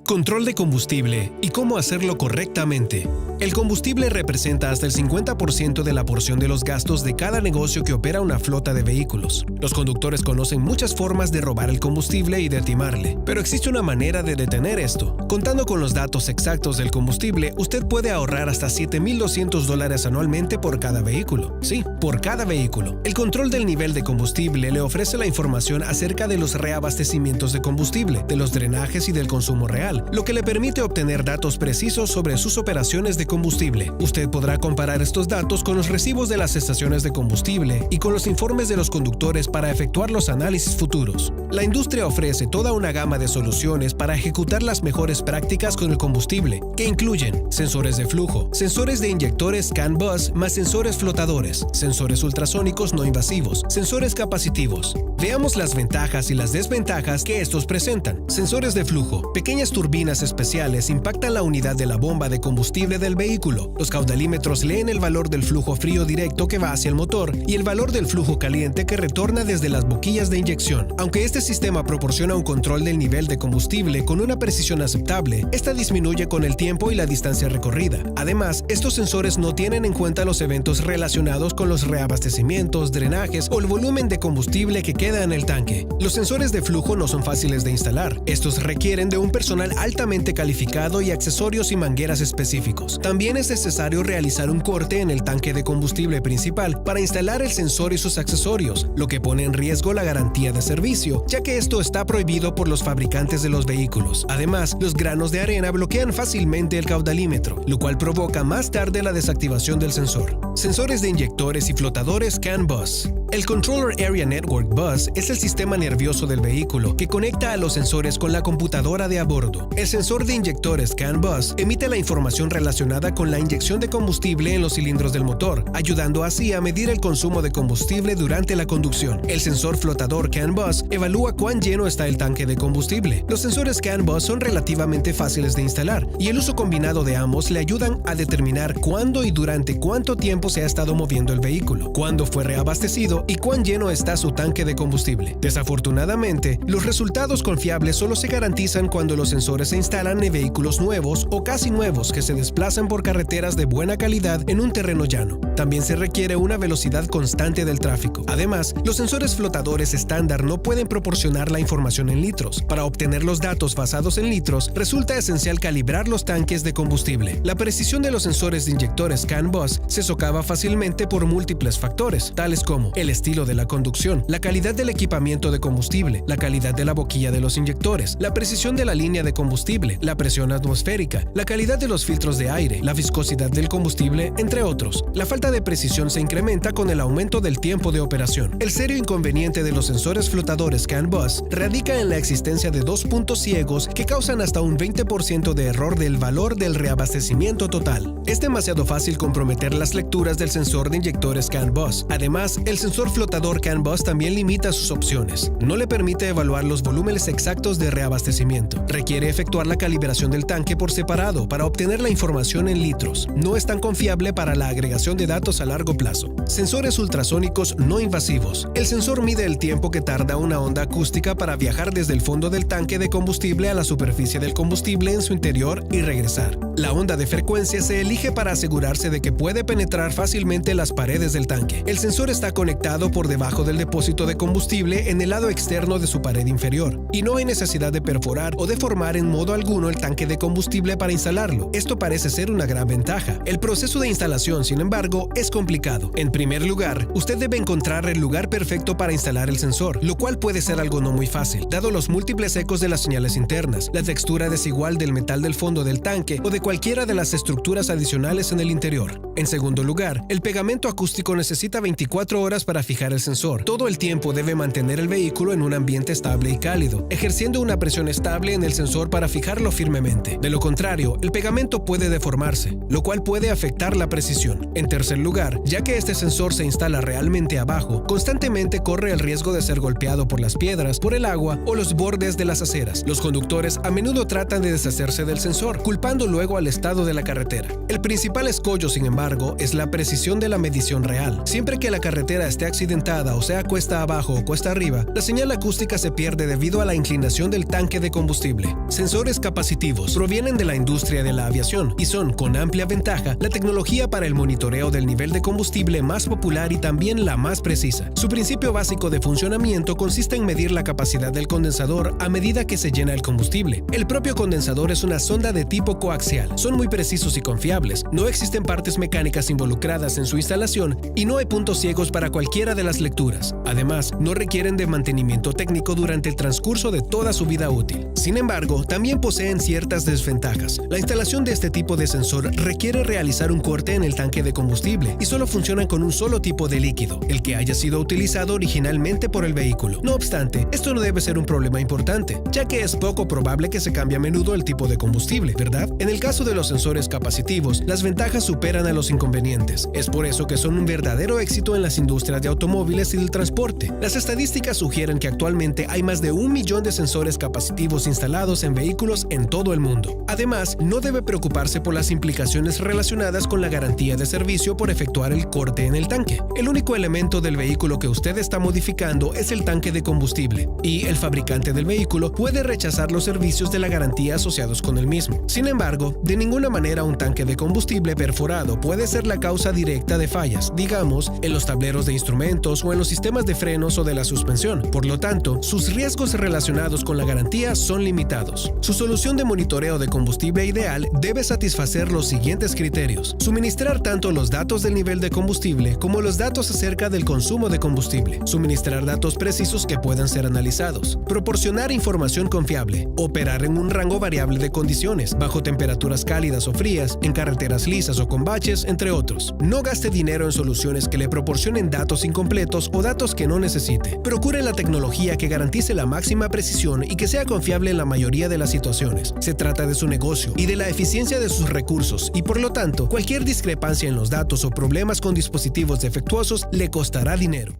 Control de combustible y cómo hacerlo correctamente. El combustible representa hasta el 50% de la porción de los gastos de cada negocio que opera una flota de vehículos. Los conductores conocen muchas formas de robar el combustible y de timarle, pero existe una manera de detener esto. Contando con los datos exactos del combustible, usted puede ahorrar hasta $7,200 anualmente por cada vehículo. Sí, por cada vehículo. El control del nivel de combustible le ofrece la información acerca de los reabastecimientos de combustible, de los drenajes y del consumo real, lo que le permite obtener datos precisos sobre sus operaciones de combustible. Usted podrá comparar estos datos con los recibos de las estaciones de combustible y con los informes de los conductores para efectuar los análisis futuros. La industria ofrece toda una gama de soluciones para ejecutar las mejores prácticas con el combustible, que incluyen sensores de flujo, sensores de inyectores CAN-bus más sensores flotadores, sensores ultrasónicos no invasivos, sensores capacitivos. Veamos las ventajas y las desventajas que estos presentan. Sensores de flujo. Pequeñas turbinas especiales impactan la unidad de la bomba de combustible del vehículo. Los caudalímetros leen el valor del flujo frío directo que va hacia el motor y el valor del flujo caliente que retorna desde las boquillas de inyección. Aunque este sistema proporciona un control del nivel de combustible con una precisión aceptable, esta disminuye con el tiempo y la distancia recorrida. Además, estos sensores no tienen en cuenta los eventos relacionados con los reabastecimientos, drenajes o el volumen de combustible que queda en el tanque. Los sensores de flujo no son fáciles de instalar. Estos requieren de un personal altamente calificado y accesorios y mangueras específicos. También es necesario realizar un corte en el tanque de combustible principal para instalar el sensor y sus accesorios, lo que pone en riesgo la garantía de servicio, ya que esto está prohibido por los fabricantes de los vehículos. Además, los granos de arena bloquean fácilmente el caudalímetro, lo cual provoca más tarde la desactivación del sensor. Sensores de inyectores y flotadores CAN-bus. El Controller Area Network Bus es el sistema nervioso del vehículo que conecta a los sensores con la computadora de a bordo. El sensor de inyectores CAN-bus emite la información relacionada con la inyección de combustible en los cilindros del motor, ayudando así a medir el consumo de combustible durante la conducción. El sensor flotador CAN-bus evalúa cuán lleno está el tanque de combustible. Los sensores CAN-bus son relativamente fáciles de instalar y el uso combinado de ambos le ayudan a determinar cuándo y durante cuánto tiempo se ha estado moviendo el vehículo, cuándo fue reabastecido y cuán lleno está su tanque de combustible. Desafortunadamente, los resultados confiables solo se garantizan cuando los sensores se instalan en vehículos nuevos o casi nuevos que se desplazan por carreteras de buena calidad en un terreno llano. También se requiere una velocidad constante del tráfico. Además, los sensores flotadores estándar no pueden proporcionar la información en litros. Para obtener los datos basados en litros, resulta esencial calibrar los tanques de combustible. La precisión de los sensores de inyectores CAN-bus se socava fácilmente por múltiples factores, tales como el estilo de la conducción, la calidad del equipamiento de combustible, la calidad de la boquilla de los inyectores, la precisión de la línea de combustible, la presión atmosférica, la calidad de los filtros de aire, la viscosidad del combustible, entre otros. La falta de precisión se incrementa con el aumento del tiempo de operación. El serio inconveniente de los sensores flotadores CAN-bus radica en la existencia de dos puntos ciegos que causan hasta un 20% de error del valor del reabastecimiento total. Es demasiado fácil comprometer las lecturas del sensor de inyectores CAN-bus. Además, el sensor flotador CAN-bus también limita sus opciones. No le permite evaluar los volúmenes exactos de reabastecimiento. Requiere efectuar la calibración del tanque por separado para obtener la información en litros. No es tan confiable para la agregación de datos a largo plazo. Sensores ultrasónicos no invasivos. El sensor mide el tiempo que tarda una onda acústica para viajar desde el fondo del tanque de combustible a la superficie del combustible en su interior y regresar. La onda de frecuencia se elige para asegurarse de que puede penetrar fácilmente las paredes del tanque. El sensor está conectado por debajo del depósito de combustible en el lado externo de su pared inferior, y no hay necesidad de perforar o deformar en modo alguno el tanque de combustible para instalarlo. Esto parece ser una gran ventaja. El proceso de instalación, sin embargo, es complicado. En primer lugar, usted debe encontrar el lugar perfecto para instalar el sensor, lo cual puede ser algo no muy fácil, dado los múltiples ecos de las señales internas, la textura desigual del metal del fondo del tanque o de cualquiera de las estructuras adicionales en el interior. En segundo lugar, el pegamento acústico necesita 24 horas para fijar el sensor. Todo el tiempo debe mantener el vehículo en un ambiente estable y cálido, ejerciendo una presión estable en el sensor para fijarlo firmemente. De lo contrario, el pegamento puede deformar enfermarse, lo cual puede afectar la precisión. En tercer lugar, ya que este sensor se instala realmente abajo, constantemente corre el riesgo de ser golpeado por las piedras, por el agua o los bordes de las aceras. Los conductores a menudo tratan de deshacerse del sensor, culpando luego al estado de la carretera. El principal escollo, sin embargo, es la precisión de la medición real. Siempre que la carretera esté accidentada o sea cuesta abajo o cuesta arriba, la señal acústica se pierde debido a la inclinación del tanque de combustible. Sensores capacitivos provienen de la industria de la aviación y son, con amplia ventaja, la tecnología para el monitoreo del nivel de combustible más popular y también la más precisa. Su principio básico de funcionamiento consiste en medir la capacidad del condensador a medida que se llena el combustible. El propio condensador es una sonda de tipo coaxial. Son muy precisos y confiables. No existen partes mecánicas involucradas en su instalación y no hay puntos ciegos para cualquiera de las lecturas. Además, no requieren de mantenimiento técnico durante el transcurso de toda su vida útil. Sin embargo, también poseen ciertas desventajas. La instalación de este tipo de sensor requiere realizar un corte en el tanque de combustible y solo funcionan con un solo tipo de líquido, el que haya sido utilizado originalmente por el vehículo. No obstante, esto no debe ser un problema importante, ya que es poco probable que se cambie a menudo el tipo de combustible, ¿verdad? En el caso de los sensores capacitivos, las ventajas superan a los inconvenientes. Es por eso que son un verdadero éxito en las industrias de automóviles y del transporte. Las estadísticas sugieren que actualmente hay más de 1 millón de sensores capacitivos instalados en vehículos en todo el mundo. Además, no debe preocuparse por las implicaciones relacionadas con la garantía de servicio por efectuar el corte en el tanque. El único elemento del vehículo que usted está modificando es el tanque de combustible, y el fabricante del vehículo puede rechazar los servicios de la garantía asociados con el mismo. Sin embargo, de ninguna manera un tanque de combustible perforado puede ser la causa directa de fallas, digamos, en los tableros de instrumentos o en los sistemas de frenos o de la suspensión. Por lo tanto, sus riesgos relacionados con la garantía son limitados. Su solución de monitoreo de combustible ideal debe satisfacer los siguientes criterios: suministrar tanto los datos del nivel de combustible como los datos acerca del consumo de combustible, suministrar datos precisos que puedan ser analizados, proporcionar información confiable, operar en un rango variable de condiciones, bajo temperaturas cálidas o frías, en carreteras lisas o con baches, entre otros. No gaste dinero en soluciones que le proporcionen datos incompletos o datos que no necesite. Procure la tecnología que garantice la máxima precisión y que sea confiable en la mayoría de las situaciones. Se trata de su negocio y de la eficiencia de sus recursos, y por lo tanto, cualquier discrepancia en los datos o problemas con dispositivos defectuosos le costará dinero.